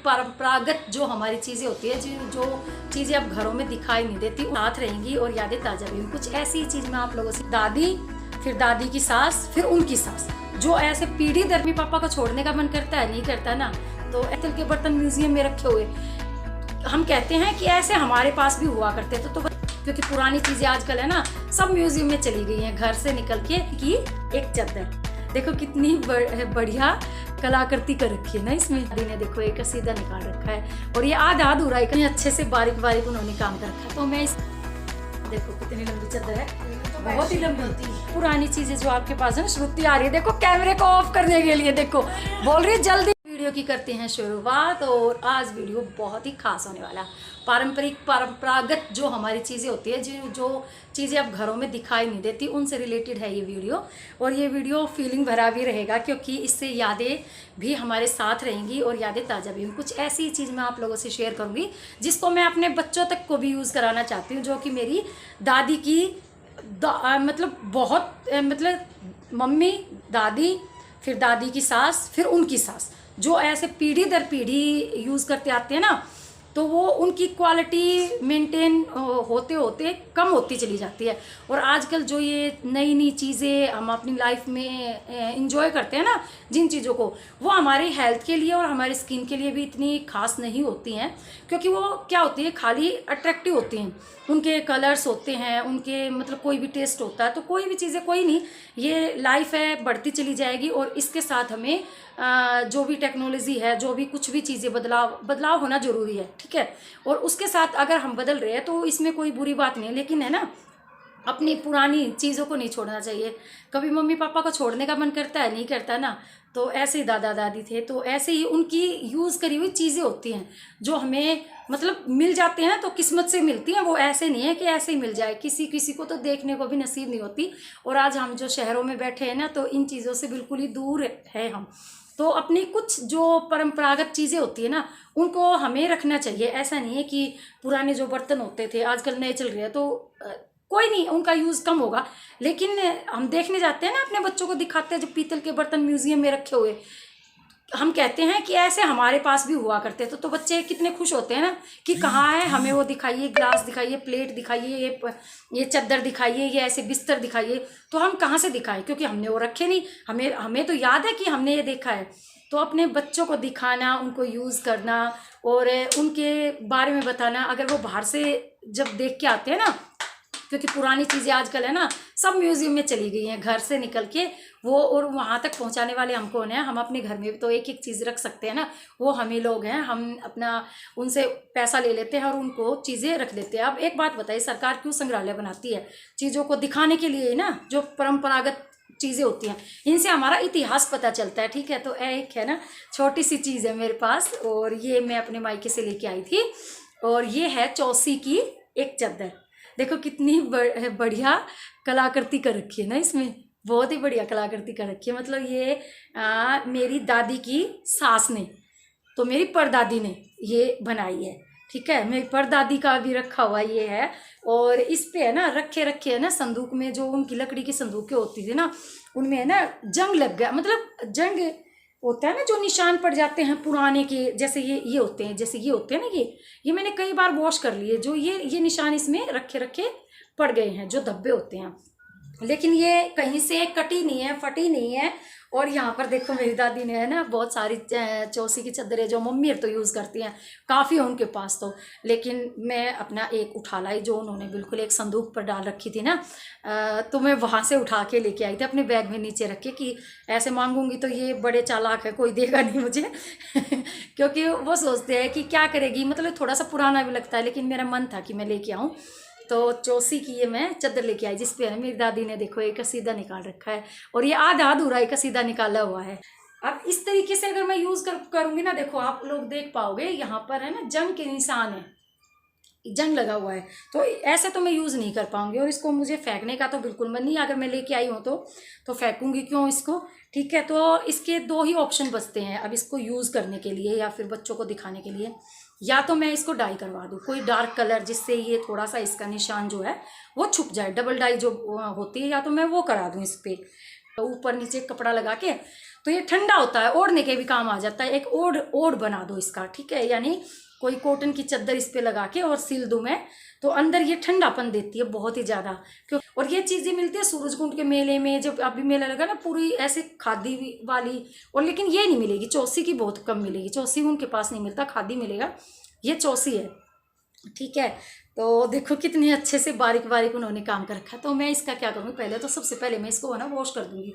परंपरागत जो हमारी चीज़ें होती है, जो चीज़ें अब घरों में दिखाई नहीं देती, साथ रहेंगी और यादें ताज़ा भी होंगी। कुछ ऐसी चीज़ मैं आप लोगों से, दादी, फिर दादी की सास, फिर उनकी सास, जो ऐसे पीढ़ी दर मम्मी पापा को छोड़ने का मन करता है, नहीं करता ना, तो पित्तल के बर्तन म्यूजियम में रखे हुए हम कहते हैं कि ऐसे हमारे पास भी हुआ करते थे। तो क्योंकि पुरानी चीज़ें आजकल है ना सब म्यूजियम में चली गई हैं, घर से निकल के की एक चादर देखो कितनी बढ़िया कलाकृति कर रखी है ना इसमें। दादी ने देखो एक सीधा निकाल रखा है और ये आधा अधूरा इतने अच्छे से बारीक बारीक उन्होंने काम कर रखा है। तो मैं इस देखो कितनी लंबी चादर है, बहुत ही लंबी होती है। पुरानी चीजें जो आपके पास है ना, श्रुति आ रही है देखो कैमरे को ऑफ करने के लिए, देखो बोल रही है जल्दी। वीडियो की करते हैं शुरुआत और आज वीडियो बहुत ही खास होने वाला है। परंपरागत जो हमारी चीज़ें होती है, जो चीज़ें अब घरों में दिखाई नहीं देती, उनसे रिलेटेड है ये वीडियो। और ये वीडियो फीलिंग भरा भी रहेगा क्योंकि इससे यादें भी हमारे साथ रहेंगी और यादें ताज़ा भी होंगी। कुछ ऐसी चीज़ मैं आप लोगों से शेयर करूँगी जिसको मैं अपने बच्चों तक को भी यूज़ कराना चाहती हूँ, जो कि मेरी दादी की मतलब बहुत मतलब मम्मी, दादी, फिर दादी की सास, फिर उनकी सास, जो ऐसे पीढ़ी दर पीढ़ी यूज़ करते आते हैं ना, तो वो उनकी क्वालिटी मेंटेन होते होते कम होती चली जाती है। और आजकल जो ये नई नई चीज़ें हम अपनी लाइफ में इंजॉय करते हैं ना, जिन चीज़ों को, वो हमारी हेल्थ के लिए और हमारी स्किन के लिए भी इतनी खास नहीं होती हैं, क्योंकि वो क्या होती है, खाली अट्रैक्टिव होती हैं, उनके कलर्स होते हैं, उनके मतलब कोई भी टेस्ट होता है। तो कोई भी चीज़ें, कोई नहीं, ये लाइफ है, बढ़ती चली जाएगी और इसके साथ हमें जो भी टेक्नोलॉजी है, जो भी कुछ भी चीज़ें बदलाव होना ज़रूरी है, ठीक है। और उसके साथ अगर हम बदल रहे हैं तो इसमें कोई बुरी बात नहीं है, लेकिन है ना अपनी पुरानी चीज़ों को नहीं छोड़ना चाहिए। कभी मम्मी पापा को छोड़ने का मन करता है, नहीं करता ना, तो ऐसे ही दादा दादी थे, तो ऐसे ही उनकी यूज़ करी हुई चीज़ें होती हैं जो हमें मतलब मिल जाते हैं तो किस्मत से मिलती हैं। वो ऐसे नहीं है कि ऐसे ही मिल जाए, किसी को तो देखने को भी नसीब नहीं होती। और आज हम जो शहरों में बैठे हैं ना, तो इन चीज़ों से बिल्कुल ही दूर है हम। तो अपनी कुछ जो परंपरागत चीज़ें होती है ना, उनको हमें रखना चाहिए। ऐसा नहीं है कि पुराने जो बर्तन होते थे आजकल नए चल रहे हैं, तो कोई नहीं, उनका यूज़ कम होगा, लेकिन हम देखने जाते हैं ना, अपने बच्चों को दिखाते हैं जब पीतल के बर्तन म्यूजियम में रखे हुए, हम कहते हैं कि ऐसे हमारे पास भी हुआ करते थे। तो बच्चे कितने खुश होते हैं ना कि कहाँ है, हमें वो दिखाइए, ग्लास दिखाइए, प्लेट दिखाइए, ये चादर दिखाइए, ये ऐसे बिस्तर दिखाइए। तो हम कहाँ से दिखाएं, क्योंकि हमने वो रखे नहीं। हमें तो याद है कि हमने ये देखा है। तो अपने बच्चों को दिखाना, उनको यूज़ करना और उनके बारे में बताना। अगर वो बाहर से जब देख के आते हैं ना, क्योंकि पुरानी चीज़ें आजकल है ना सब म्यूजियम में चली गई हैं, घर से निकल के वो, और वहाँ तक पहुँचाने वाले हम कौन हैं। हम अपने घर में भी तो एक एक चीज़ रख सकते हैं ना, वो हम ही लोग हैं। हम अपना उनसे पैसा ले लेते हैं और उनको चीज़ें रख देते हैं। अब एक बात बताइए, सरकार क्यों संग्रहालय बनाती है? चीज़ों को दिखाने के लिए ना, जो परंपरागत चीज़ें होती हैं, इनसे हमारा इतिहास पता चलता है, ठीक है। तो एक है ना छोटी सी चीज़ है मेरे पास, और ये मैं अपने मायके से लेके आई थी, और ये है चौसी की एक चादर। देखो कितनी बढ़िया कलाकृति कर रखी है ना इसमें, बहुत ही बढ़िया कलाकृति कर रखी है। मतलब ये मेरी दादी की सास ने, तो मेरी परदादी ने ये बनाई है, ठीक है। मेरी परदादी का भी रखा हुआ ये है, और इस पे है ना रखे है ना संदूक में, जो उनकी लकड़ी की संदूकें होती थी ना, उनमें है ना जंग लग गया, मतलब जंग होता है ना, जो निशान पड़ जाते हैं पुराने के, जैसे ये होते हैं, जैसे ये होते हैं ना, ये मैंने कई बार वॉश कर लिए, जो ये निशान इसमें रखे पड़ गए हैं, जो धब्बे होते हैं। लेकिन ये कहीं से कटी नहीं है, फटी नहीं है। और यहाँ पर देखो मेरी दादी ने है ना बहुत सारी चौसी की चादरें, जो मम्मी तो यूज़ करती हैं, काफ़ी है उनके पास तो, लेकिन मैं अपना एक उठा लाई, जो उन्होंने बिल्कुल एक संदूक पर डाल रखी थी ना, तो मैं वहाँ से उठा के लेके आई थी अपने बैग में नीचे रख के, कि ऐसे मांगूंगी तो ये बड़े चालाक है, कोई देगा नहीं मुझे क्योंकि वो सोचते हैं कि क्या करेगी, मतलब थोड़ा सा पुराना भी लगता है, लेकिन मेरा मन था कि मैं लेके आऊँ। तो चौसी की ये मैं चादर लेके आई, जिस पे मेरी दादी ने देखो एक सीधा निकाल रखा है, और ये आधा अधूरा एक सीधा निकाला हुआ है। अब इस तरीके से अगर मैं यूज़ करूँगी ना, देखो आप लोग देख पाओगे, यहाँ पर है ना जंग के निशान है, जंग लगा हुआ है। तो ऐसे तो मैं यूज़ नहीं कर पाऊंगी, और इसको मुझे फेंकने का तो बिल्कुल मन नहीं। अगर मैं लेके आई हूँ तो फेंकूंगी क्यों इसको, ठीक है। तो इसके दो ही ऑप्शन बचते हैं अब इसको यूज़ करने के लिए, या फिर बच्चों को दिखाने के लिए। या तो मैं इसको डाई करवा दूँ, कोई डार्क कलर, जिससे ये थोड़ा सा इसका निशान जो है वो छुप जाए, डबल डाई जो होती है, या तो मैं वो करा दूँ इस पर ऊपर नीचे कपड़ा लगा के। तो ये ठंडा होता है, ओढ़ने के भी काम आ जाता है। एक ओढ़ बना दो इसका, ठीक है, यानी कोई कॉटन की चादर इस पे लगा के और सिल दूं मैं, तो अंदर ये ठंडापन देती है बहुत ही ज़्यादा। क्यों? और ये चीज़ें मिलती है सूरजकुंड के मेले में, जब अभी मेला लगा ना, पूरी ऐसे खादी वाली। और लेकिन ये नहीं मिलेगी, चौसी की बहुत कम मिलेगी, चौसी उनके पास नहीं मिलता, खादी मिलेगा, ये चौसी है, ठीक है। तो देखो कितने अच्छे से बारीक बारीक उन्होंने काम कर रखा है। तो मैं इसका क्या करूँगी, पहले तो सबसे पहले मैं इसको है ना वॉश कर दूँगी।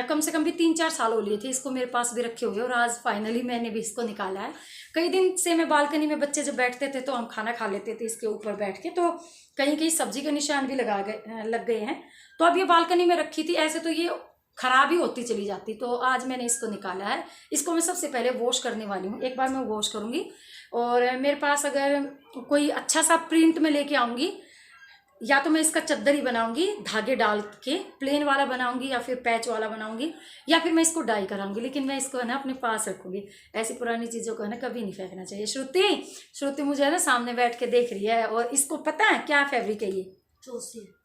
कम से कम भी 3-4 साल हो लिए थे इसको मेरे पास भी रखे हुए, और आज फाइनली मैंने भी इसको निकाला है। कई दिन से मैं बालकनी में, बच्चे जब बैठते थे तो हम खाना खा लेते थे इसके ऊपर बैठ के, तो कहीं कहीं सब्जी के निशान भी लग गए हैं। तो अब ये बालकनी में रखी थी, ऐसे तो ये खराब ही होती चली जाती। तो आज मैंने इसको निकाला है। इसको मैं सबसे पहले वॉश करने वाली हूँ, एक बार मैं वॉश करूँगी। और मेरे पास अगर कोई अच्छा सा प्रिंट में लेके आऊँगी, या तो मैं इसका चद्दर ही बनाऊंगी धागे डाल के, प्लेन वाला बनाऊंगी, या फिर पैच वाला बनाऊंगी, या फिर मैं इसको डाई कराऊंगी। लेकिन मैं इसको है ना अपने पास रखूंगी। ऐसी पुरानी चीज़ों को है ना कभी नहीं फेंकना चाहिए। श्रुति मुझे है ना सामने बैठ के देख रही है, और इसको पता है क्या फैब्रिक है ये?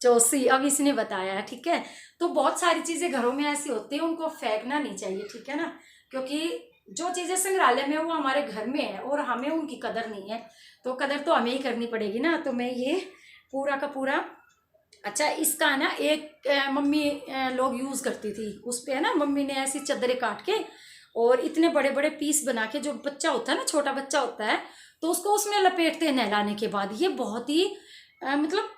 चौसी। अब इसने बताया है, ठीक है। तो बहुत सारी चीज़ें घरों में ऐसी होती है, उनको फेंकना नहीं चाहिए, ठीक है ना, क्योंकि जो चीज़ें संग्रहालय में वो हमारे घर में है और हमें उनकी कदर नहीं है, तो कदर तो हमें ही करनी पड़ेगी ना। तो मैं ये पूरा का पूरा, अच्छा इसका है ना एक मम्मी लोग यूज़ करती थी, उस पर है ना मम्मी ने ऐसी चादरें काट के और इतने बड़े बड़े पीस बना के, जो बच्चा होता है ना, छोटा बच्चा होता है, तो उसको उसमें लपेटते हैं नहलाने के बाद। ये बहुत ही मतलब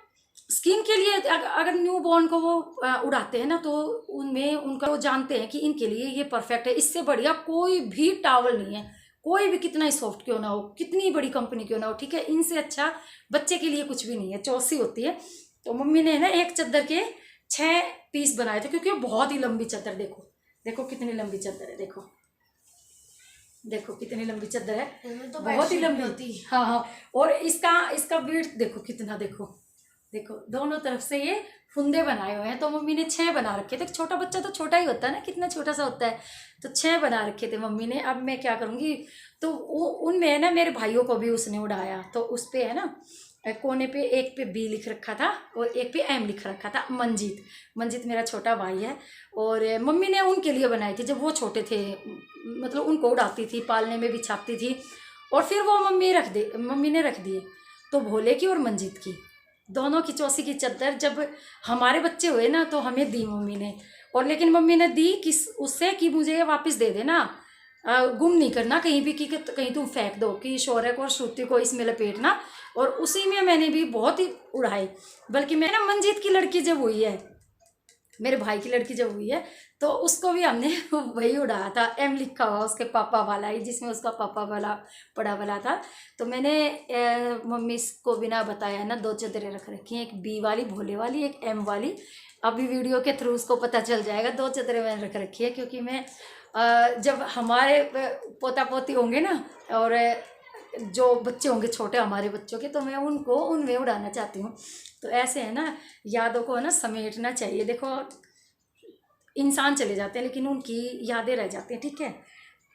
स्किन के लिए, अगर न्यू बॉर्न को वो उड़ाते हैं ना, तो उनमें उनका वो जानते हैं कि इनके लिए ये परफेक्ट है। इससे बढ़िया कोई भी टॉवल नहीं है, कोई भी कितना ही सॉफ्ट क्यों ना हो, कितनी बड़ी कंपनी क्यों ना हो, ठीक है, इनसे अच्छा बच्चे के लिए कुछ भी नहीं है। चौसी होती है। तो मम्मी ने ना एक चादर के 6 पीस बनाए थे, क्योंकि वो बहुत ही लंबी चादर, देखो कितनी लंबी चादर है, देखो कितनी लंबी चादर है, तो बहुत ही लंबी होती है। हाँ। और इसका वेट देखो कितना, देखो दोनों तरफ से ये फुंदे बनाए हुए हैं। तो मम्मी ने 6 बना रखे थे। छोटा बच्चा तो छोटा ही होता है ना, कितना छोटा सा होता है, तो 6 बना रखे थे मम्मी ने। अब मैं क्या करूँगी, तो उनमें है ना मेरे भाइयों को भी उसने उड़ाया, तो उस पर है ना कोने पे एक पे बी लिख रखा था और एक पे एम लिख रखा था। मंजीत मेरा छोटा भाई है, और मम्मी ने उनके लिए बनाई थी जब वो छोटे थे, मतलब उनको उड़ाती थी, पालने में भी छापती थी, और फिर वो मम्मी ने रख दिए। तो भोले की और मंजीत की दोनों की चौसी की चादर जब हमारे बच्चे हुए ना, तो हमें दी मम्मी ने। और लेकिन मम्मी ने दी किस उससे कि मुझे वापस दे देना, गुम नहीं करना कहीं भी, कि कहीं तुम फेंक दो, कि शौर्य और श्रुति को इसमें लपेटना। और उसी में मैंने भी बहुत ही उड़ाई। बल्कि मैं ना मंजीत की लड़की जब हुई है, मेरे भाई की लड़की जब हुई है, तो उसको भी हमने वही उड़ाया था, एम लिखा हुआ उसके पापा वाला ही, जिसमें उसका पापा वाला पड़ा वाला था। तो मैंने मम्मी को बिना बताया ना 2 चादरें रख रखी हैं, एक बी वाली भोले वाली, एक एम वाली। अभी वीडियो के थ्रू उसको पता चल जाएगा। 2 चादरें मैंने रख रखी है, क्योंकि मैं जब हमारे पोता पोती होंगे ना, और जो बच्चे होंगे छोटे हमारे बच्चों के, तो मैं उनको उनमें उड़ाना चाहती हूँ। तो ऐसे है ना, यादों को है ना समेटना चाहिए। देखो इंसान चले जाते हैं, लेकिन उनकी यादें रह जाती हैं, ठीक है।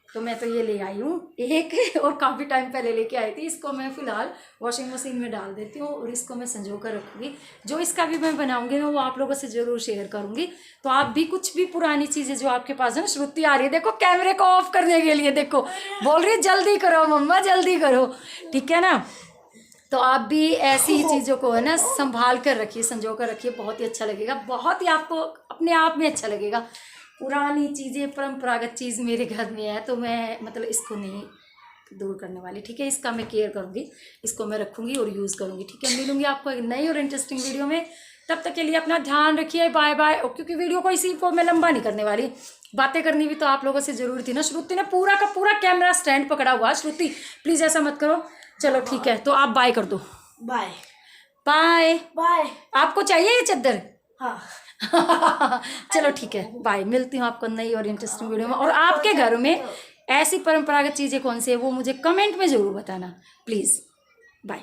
तो मैं तो ये ले आई हूँ एक, और काफ़ी टाइम पहले लेके आई थी। इसको मैं फ़िलहाल वॉशिंग मशीन में डाल देती हूँ, और इसको मैं संजो कर रखूँगी। जो इसका भी मैं बनाऊँगी ना, वो आप लोगों से ज़रूर शेयर करूँगी। तो आप भी कुछ भी पुरानी चीज़ें जो आपके पास है ना, श्रुति आ रही है देखो कैमरे को ऑफ करने के लिए, देखो बोल रही जल्दी करो मम्मा जल्दी करो, ठीक है ना। तो आप भी ऐसी चीज़ों को है ना संभाल कर रखिए, संजो कर रखिए, बहुत ही अच्छा लगेगा, बहुत ही आपको अपने आप में अच्छा लगेगा। पुरानी चीज़ें, परंपरागत चीज़ मेरे घर में है, तो मैं मतलब इसको नहीं दूर करने वाली, ठीक है। इसका मैं केयर करूँगी, इसको मैं रखूँगी और यूज़ करूँगी, ठीक है। मिलूँगी आपको एक नई और इंटरेस्टिंग वीडियो में। तब तक के लिए अपना ध्यान रखिए, बाय बाय। क्योंकि वीडियो को इसी को मैं लंबा नहीं करने वाली, बातें करनी भी तो आप लोगों से ज़रूरी थी ना। श्रुति ने पूरा का पूरा कैमरा स्टैंड पकड़ा हुआ। श्रुति प्लीज़ ऐसा मत करो। चलो ठीक है, तो आप बाय कर दो। Bye bye bye. आपको चाहिए ये चादर? हाँ। चलो ठीक है, बाय। मिलती हूँ आपको नई और इंटरेस्टिंग वीडियो में। और आपके घर में ऐसी परंपरागत चीज़ें कौन सी है, वो मुझे कमेंट में ज़रूर बताना प्लीज़। बाय।